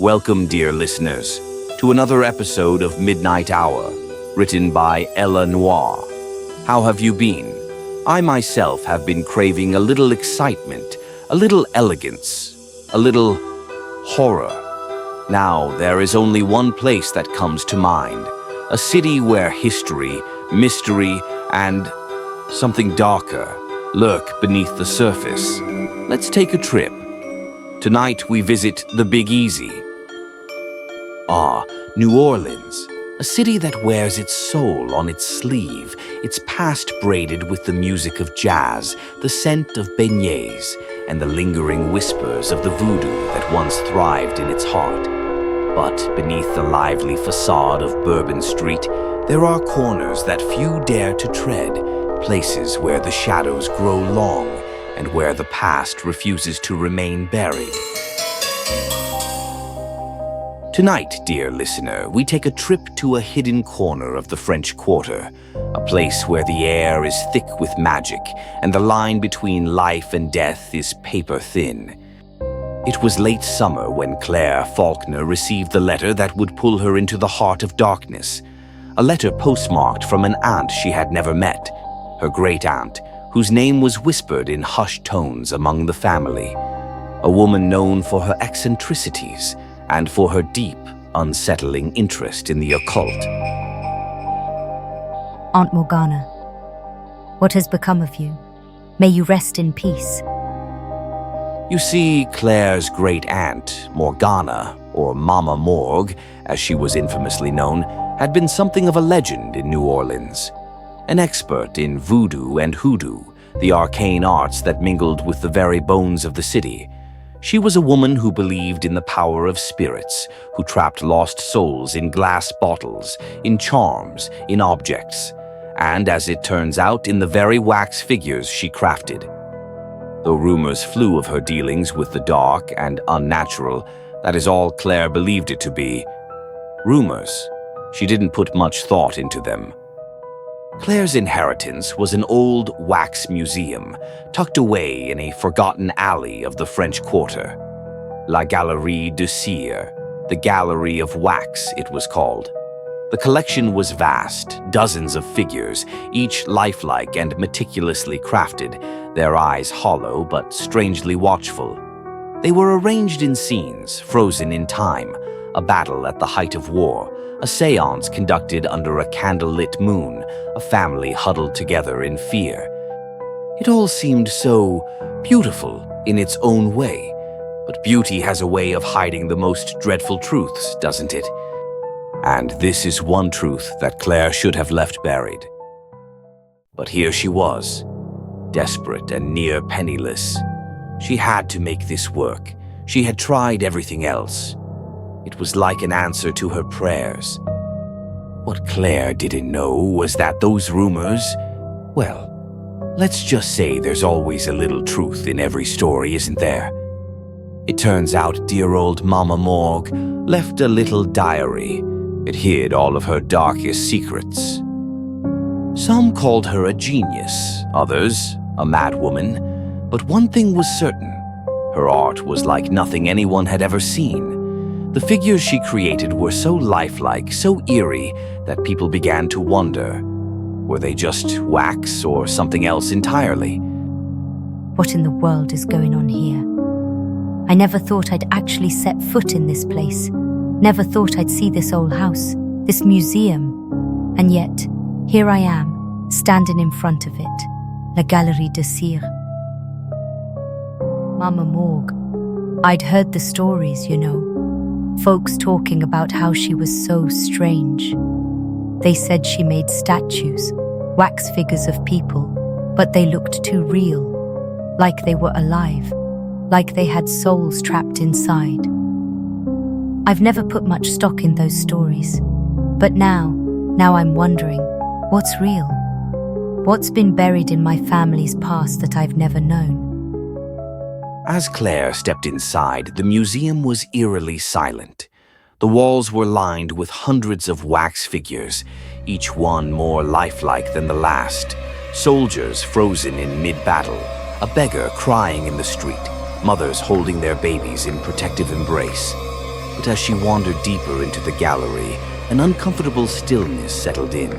Welcome, dear listeners, to another episode of Midnight Hour, written by Noire. How have you been? I myself have been craving a little excitement, a little elegance, a little horror. Now, there is only one place that comes to mind, a city where history, mystery, and something darker lurk beneath the surface. Let's take a trip. Tonight we visit the Big Easy. New Orleans, a city that wears its soul on its sleeve, its past braided with the music of jazz, the scent of beignets, and the lingering whispers of the voodoo that once thrived in its heart. But beneath the lively facade of Bourbon Street, there are corners that few dare to tread, places where the shadows grow long and where the past refuses to remain buried. Tonight, dear listener, we take a trip to a hidden corner of the French Quarter, a place where the air is thick with magic and the line between life and death is paper-thin. It was late summer when Claire Faulkner received the letter that would pull her into the heart of darkness, a letter postmarked from an aunt she had never met, her great-aunt, whose name was whispered in hushed tones among the family, a woman known for her eccentricities and for her deep, unsettling interest in the occult. Aunt Morgana, what has become of you? May you rest in peace. You see, Claire's great-aunt, Morgana, or Mama Morgue, as she was infamously known, had been something of a legend in New Orleans. An expert in voodoo and hoodoo, the arcane arts that mingled with the very bones of the city. She was a woman who believed in the power of spirits, who trapped lost souls in glass bottles, in charms, in objects, and, as it turns out, in the very wax figures she crafted. Though rumors flew of her dealings with the dark and unnatural, that is all Claire believed it to be. Rumors. She didn't put much thought into them. Claire's inheritance was an old wax museum, tucked away in a forgotten alley of the French Quarter. La Galerie De Cire, the Gallery of Wax, it was called. The collection was vast, dozens of figures, each lifelike and meticulously crafted, their eyes hollow but strangely watchful. They were arranged in scenes, frozen in time, a battle at the height of war, a séance conducted under a candle-lit moon, a family huddled together in fear. It all seemed so beautiful in its own way, but beauty has a way of hiding the most dreadful truths, doesn't it? And this is one truth that Claire should have left buried. But here she was, desperate and near penniless. She had to make this work. She had tried everything else. It was like an answer to her prayers. What Claire didn't know was that those rumors, well, let's just say there's always a little truth in every story, isn't there? It turns out dear old Mama Morgue left a little diary. It hid all of her darkest secrets. Some called her a genius, others a madwoman, but one thing was certain. Her art was like nothing anyone had ever seen. The figures she created were so lifelike, so eerie, that people began to wonder, were they just wax or something else entirely? What in the world is going on here? I never thought I'd actually set foot in this place. Never thought I'd see this old house, this museum. And yet, here I am, standing in front of it. La Galerie De Cire. Mama Morgue. I'd heard the stories, you know. Folks talking about how she was so strange. They said she made statues, wax figures of people, but they looked too real, like they were alive, like they had souls trapped inside. I've never put much stock in those stories, but now I'm wondering, what's real? What's been buried in my family's past that I've never known? As Claire stepped inside, the museum was eerily silent. The walls were lined with hundreds of wax figures, each one more lifelike than the last. Soldiers frozen in mid-battle, a beggar crying in the street, mothers holding their babies in protective embrace. But as she wandered deeper into the gallery, an uncomfortable stillness settled in,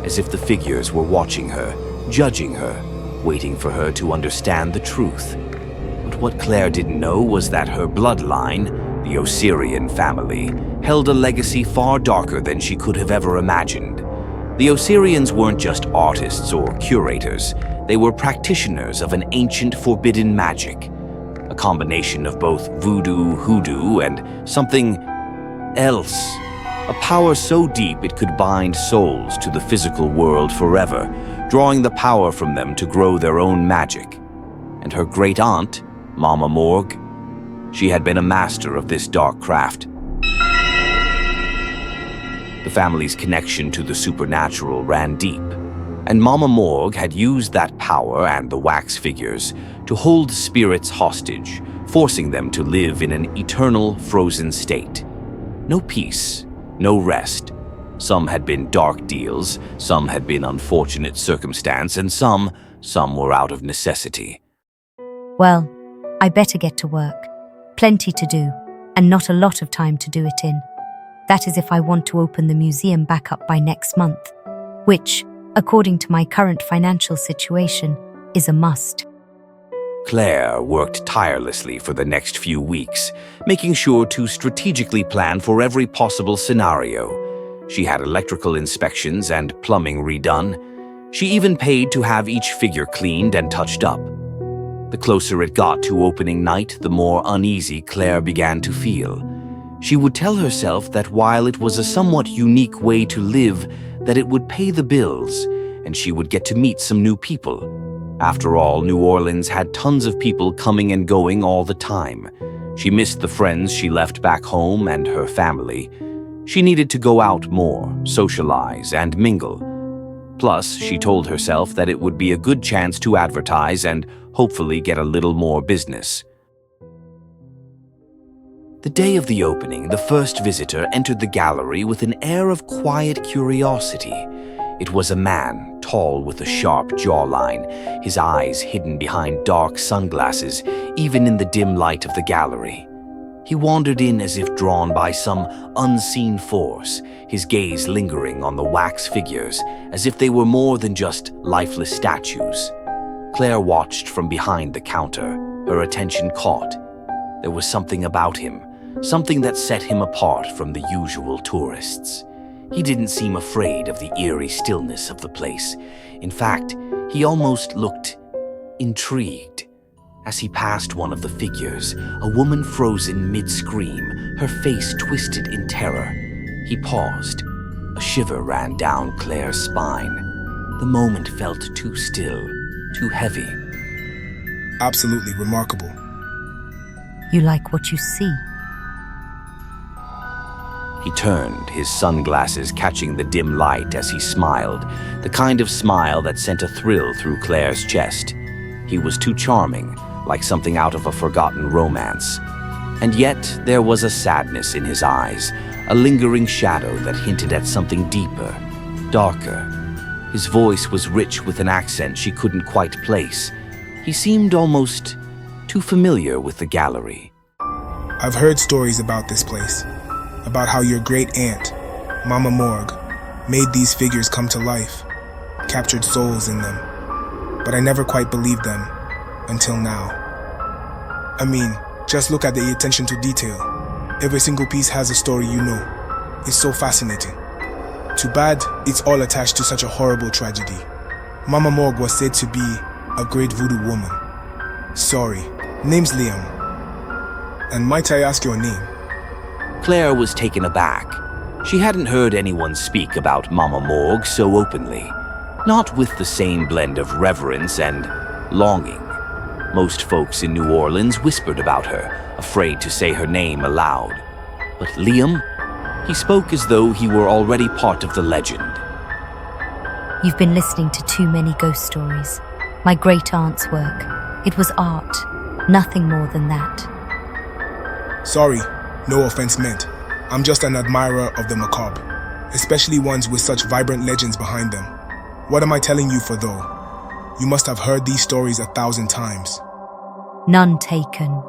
as if the figures were watching her, judging her, waiting for her to understand the truth. But what Claire didn't know was that her bloodline, the Osirian family, held a legacy far darker than she could have ever imagined. The Osirians weren't just artists or curators, they were practitioners of an ancient forbidden magic, a combination of both voodoo, hoodoo, and something else. A power so deep it could bind souls to the physical world forever, drawing the power from them to grow their own magic. And her great-aunt, Mama Morgue, she had been a master of this dark craft. The family's connection to the supernatural ran deep, and Mama Morgue had used that power and the wax figures to hold spirits hostage, forcing them to live in an eternal frozen state. No peace, no rest. Some had been dark deals, some had been unfortunate circumstance, and some were out of necessity. Well, I better get to work. Plenty to do, and not a lot of time to do it in. That is if I want to open the museum back up by next month, which, according to my current financial situation, is a must. Claire worked tirelessly for the next few weeks, making sure to strategically plan for every possible scenario. She had electrical inspections and plumbing redone. She even paid to have each figure cleaned and touched up. The closer it got to opening night, the more uneasy Claire began to feel. She would tell herself that while it was a somewhat unique way to live, that it would pay the bills, and she would get to meet some new people. After all, New Orleans had tons of people coming and going all the time. She missed the friends she left back home and her family. She needed to go out more, socialize, and mingle. Plus, she told herself that it would be a good chance to advertise and hopefully get a little more business. The day of the opening, the first visitor entered the gallery with an air of quiet curiosity. It was a man, tall with a sharp jawline, his eyes hidden behind dark sunglasses, even in the dim light of the gallery. He wandered in as if drawn by some unseen force, his gaze lingering on the wax figures, as if they were more than just lifeless statues. Claire watched from behind the counter, her attention caught. There was something about him, something that set him apart from the usual tourists. He didn't seem afraid of the eerie stillness of the place. In fact, he almost looked intrigued. As he passed one of the figures, a woman frozen mid-scream, her face twisted in terror. He paused. A shiver ran down Claire's spine. The moment felt too still, too heavy. Absolutely remarkable. You like what you see? He turned, his sunglasses catching the dim light as he smiled, the kind of smile that sent a thrill through Claire's chest. He was too charming, like something out of a forgotten romance. And yet there was a sadness in his eyes, a lingering shadow that hinted at something deeper, darker. His voice was rich with an accent she couldn't quite place. He seemed almost too familiar with the gallery. I've heard stories about this place, about how your great-aunt, Mama Morgue, made these figures come to life, captured souls in them. But I never quite believed them, until now. I mean, just look at the attention to detail. Every single piece has a story you know. It's so fascinating. Too bad it's all attached to such a horrible tragedy. Mama Morgue was said to be a great voodoo woman. Sorry, name's Liam. And might I ask your name? Claire was taken aback. She hadn't heard anyone speak about Mama Morgue so openly, not with the same blend of reverence and longing. Most folks in New Orleans whispered about her, afraid to say her name aloud. But Liam? He spoke as though he were already part of the legend. You've been listening to too many ghost stories. My great-aunt's work. It was art, nothing more than that. Sorry, no offense meant. I'm just an admirer of the macabre, especially ones with such vibrant legends behind them. What am I telling you for though? You must have heard these stories 1,000 times. None taken.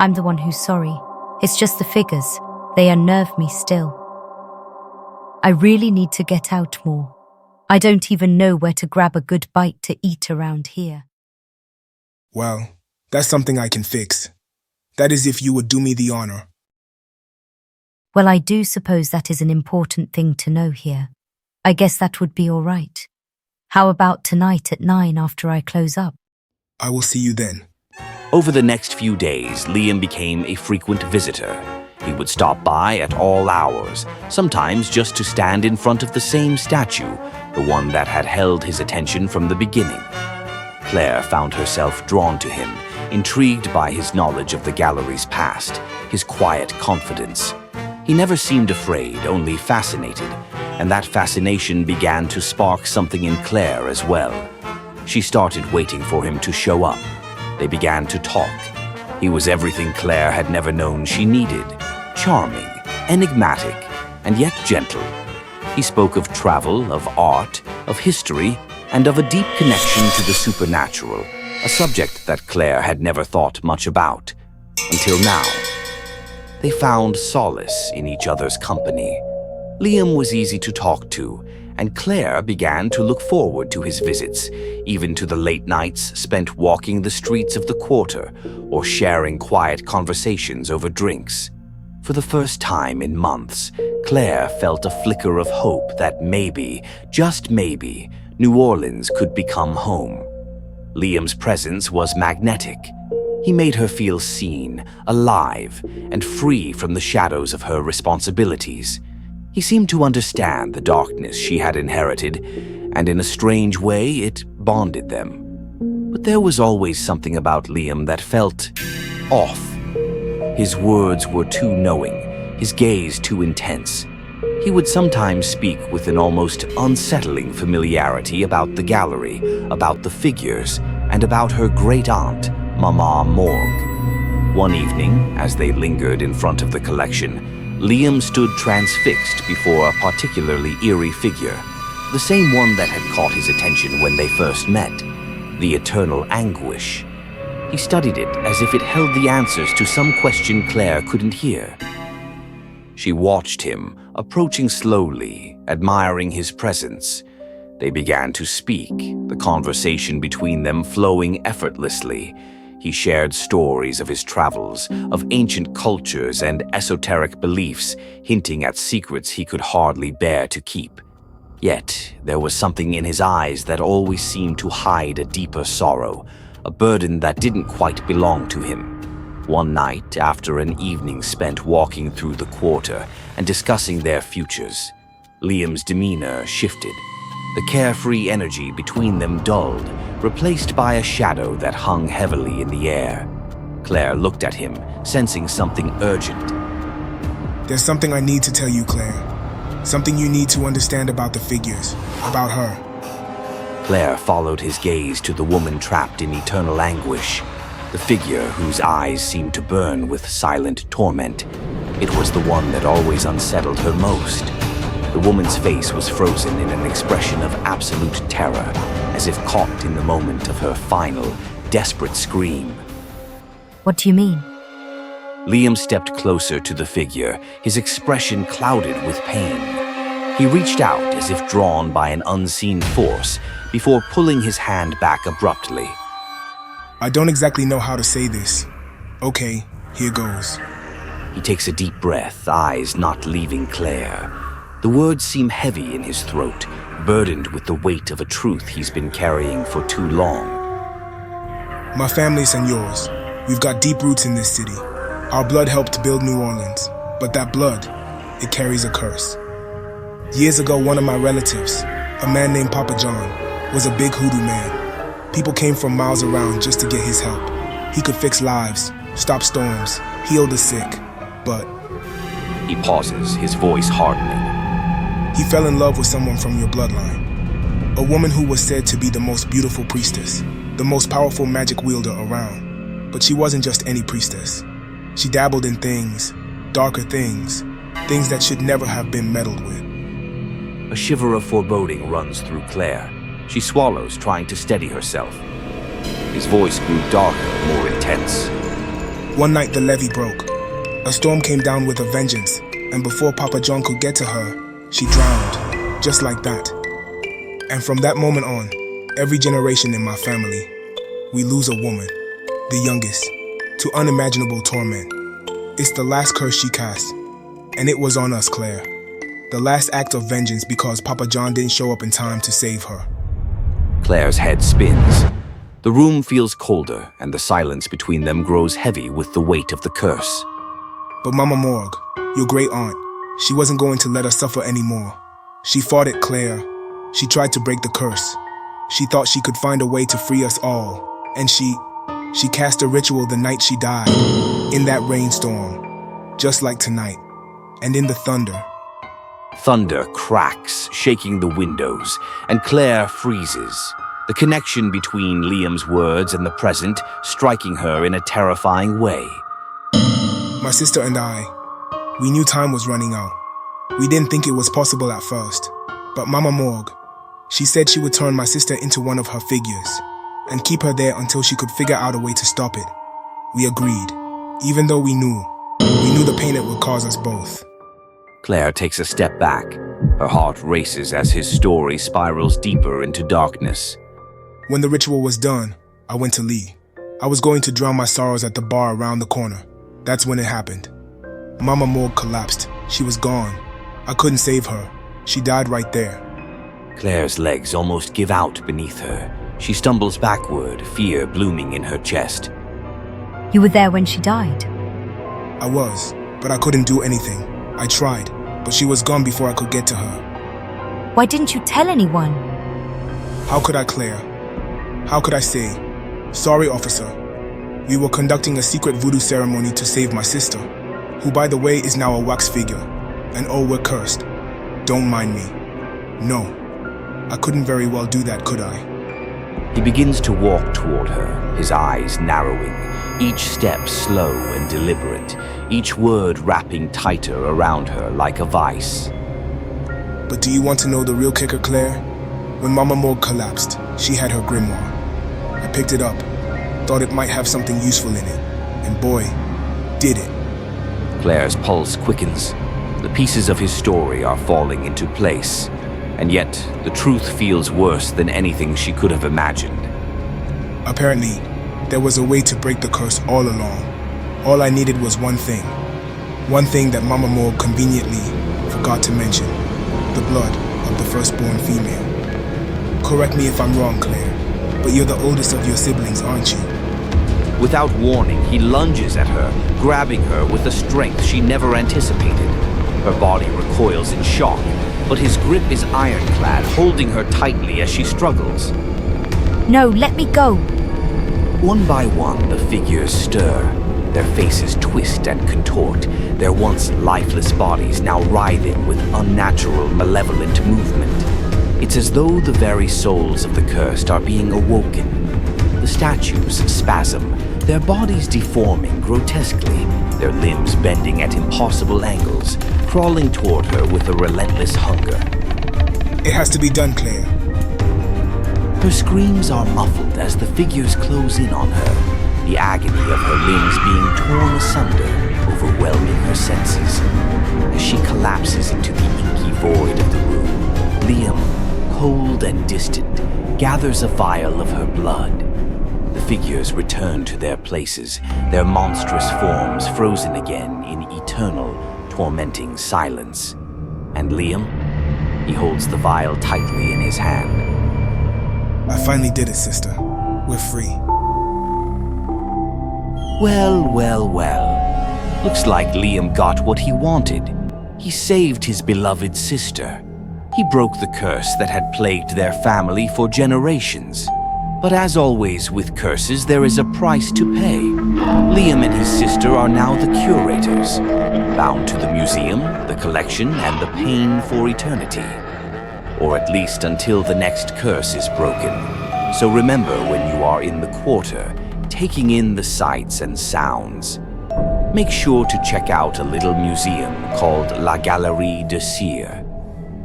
I'm the one who's sorry. It's just the figures. They unnerve me still. I really need to get out more. I don't even know where to grab a good bite to eat around here. Well, that's something I can fix. That is if you would do me the honor. Well, I do suppose that is an important thing to know here. I guess that would be all right. How about tonight at 9 after I close up? I will see you then. Over the next few days, Liam became a frequent visitor. He would stop by at all hours, sometimes just to stand in front of the same statue, the one that had held his attention from the beginning. Claire found herself drawn to him, intrigued by his knowledge of the gallery's past, his quiet confidence. He never seemed afraid, only fascinated, and that fascination began to spark something in Claire as well. She started waiting for him to show up. They began to talk. He was everything Claire had never known she needed. Charming, enigmatic, and yet gentle. He spoke of travel, of art, of history, and of a deep connection to the supernatural, a subject that Claire had never thought much about, until now. They found solace in each other's company. Liam was easy to talk to, and Claire began to look forward to his visits, even to the late nights spent walking the streets of the quarter or sharing quiet conversations over drinks. For the first time in months, Claire felt a flicker of hope that maybe, just maybe, New Orleans could become home. Liam's presence was magnetic. He made her feel seen, alive, and free from the shadows of her responsibilities. He seemed to understand the darkness she had inherited, and in a strange way it bonded them. But there was always something about Liam that felt off. His words were too knowing, his gaze too intense. He would sometimes speak with an almost unsettling familiarity about the gallery, about the figures, and about her great-aunt, Mama Morgue. One evening, as they lingered in front of the collection, Liam stood transfixed before a particularly eerie figure, the same one that had caught his attention when they first met, the eternal anguish. He studied it as if it held the answers to some question Claire couldn't hear. She watched him, approaching slowly, admiring his presence. They began to speak, the conversation between them flowing effortlessly. He shared stories of his travels, of ancient cultures and esoteric beliefs, hinting at secrets he could hardly bear to keep. Yet, there was something in his eyes that always seemed to hide a deeper sorrow, a burden that didn't quite belong to him. One night, after an evening spent walking through the quarter and discussing their futures, Liam's demeanor shifted. The carefree energy between them dulled, replaced by a shadow that hung heavily in the air. Claire looked at him, sensing something urgent. There's something I need to tell you, Claire. Something you need to understand about the figures, about her. Claire followed his gaze to the woman trapped in eternal anguish, the figure whose eyes seemed to burn with silent torment. It was the one that always unsettled her most. The woman's face was frozen in an expression of absolute terror, as if caught in the moment of her final, desperate scream. What do you mean? Liam stepped closer to the figure, his expression clouded with pain. He reached out as if drawn by an unseen force, before pulling his hand back abruptly. I don't exactly know how to say this. Okay, here goes. He takes a deep breath, eyes not leaving Claire. The words seem heavy in his throat, burdened with the weight of a truth he's been carrying for too long. My family's and yours. We've got deep roots in this city. Our blood helped build New Orleans, but that blood, it carries a curse. Years ago, one of my relatives, a man named Papa John, was a big hoodoo man. People came from miles around just to get his help. He could fix lives, stop storms, heal the sick, but... He pauses, his voice hardening. He fell in love with someone from your bloodline. A woman who was said to be the most beautiful priestess, the most powerful magic wielder around. But she wasn't just any priestess. She dabbled in things, darker things, things that should never have been meddled with. A shiver of foreboding runs through Claire. She swallows, trying to steady herself. His voice grew darker, more intense. One night the levee broke. A storm came down with a vengeance, and before Papa John could get to her, she drowned, just like that. And from that moment on, every generation in my family, we lose a woman, the youngest, to unimaginable torment. It's the last curse she cast, and it was on us, Claire. The last act of vengeance because Papa John didn't show up in time to save her. Claire's head spins. The room feels colder, and the silence between them grows heavy with the weight of the curse. But Mama Morgue, your great aunt, she wasn't going to let us suffer anymore. She fought it, Claire. She tried to break the curse. She thought she could find a way to free us all. And she cast a ritual the night she died, in that rainstorm, just like tonight, and in the thunder. Thunder cracks, shaking the windows, and Claire freezes. The connection between Liam's words and the present striking her in a terrifying way. My sister and I, we knew time was running out. We didn't think it was possible at first. But Mama Morgue, she said she would turn my sister into one of her figures and keep her there until she could figure out a way to stop it. We agreed, even though we knew the pain it would cause us both. Claire takes a step back. Her heart races as his story spirals deeper into darkness. When the ritual was done, I went to Lee. I was going to drown my sorrows at the bar around the corner. That's when it happened. Mama Morgue collapsed. She was gone. I couldn't save her. She died right there. Claire's legs almost give out beneath her. She stumbles backward, fear blooming in her chest. You were there when she died? I was, but I couldn't do anything. I tried, but she was gone before I could get to her. Why didn't you tell anyone? How could I, Claire? How could I say, sorry, officer? We were conducting a secret voodoo ceremony to save my sister, who, by the way, is now a wax figure. And oh, we're cursed. Don't mind me. No, I couldn't very well do that, could I? He begins to walk toward her, his eyes narrowing, each step slow and deliberate, each word wrapping tighter around her like a vice. But do you want to know the real kicker, Claire? When Mama Morgue collapsed, she had her grimoire. I picked it up, thought it might have something useful in it, and boy, did it. Claire's pulse quickens. The pieces of his story are falling into place, and yet the truth feels worse than anything she could have imagined. Apparently, there was a way to break the curse all along. All I needed was one thing that Mama Morgue conveniently forgot to mention: the blood of the firstborn female. Correct me if I'm wrong, Claire, but you're the oldest of your siblings, aren't you? Without warning, he lunges at her, grabbing her with a strength she never anticipated. Her body recoils in shock, but his grip is ironclad, holding her tightly as she struggles. No, let me go. One by one, the figures stir. Their faces twist and contort, their once lifeless bodies now writhing with unnatural, malevolent movement. It's as though the very souls of the cursed are being awoken. The statues spasm, their bodies deforming grotesquely, their limbs bending at impossible angles, crawling toward her with a relentless hunger. It has to be done, Claire. Her screams are muffled as the figures close in on her, the agony of her limbs being torn asunder, overwhelming her senses. As she collapses into the inky void of the room, Liam, cold and distant, gathers a vial of her blood. The figures return to their places, their monstrous forms frozen again in eternal, tormenting silence. And Liam, he holds the vial tightly in his hand. I finally did it, sister. We're free. Well, well, well. Looks like Liam got what he wanted. He saved his beloved sister. He broke the curse that had plagued their family for generations. But as always with curses, there is a price to pay. Liam and his sister are now the curators, bound to the museum, the collection, and the pain for eternity. Or at least until the next curse is broken. So remember when you are in the quarter, taking in the sights and sounds. Make sure to check out a little museum called La Galerie De Cire.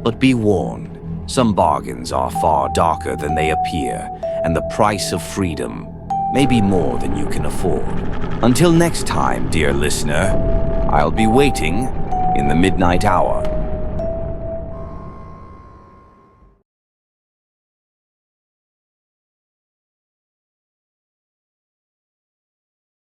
But be warned, some bargains are far darker than they appear, and the price of freedom may be more than you can afford. Until next time, dear listener, I'll be waiting in the midnight hour.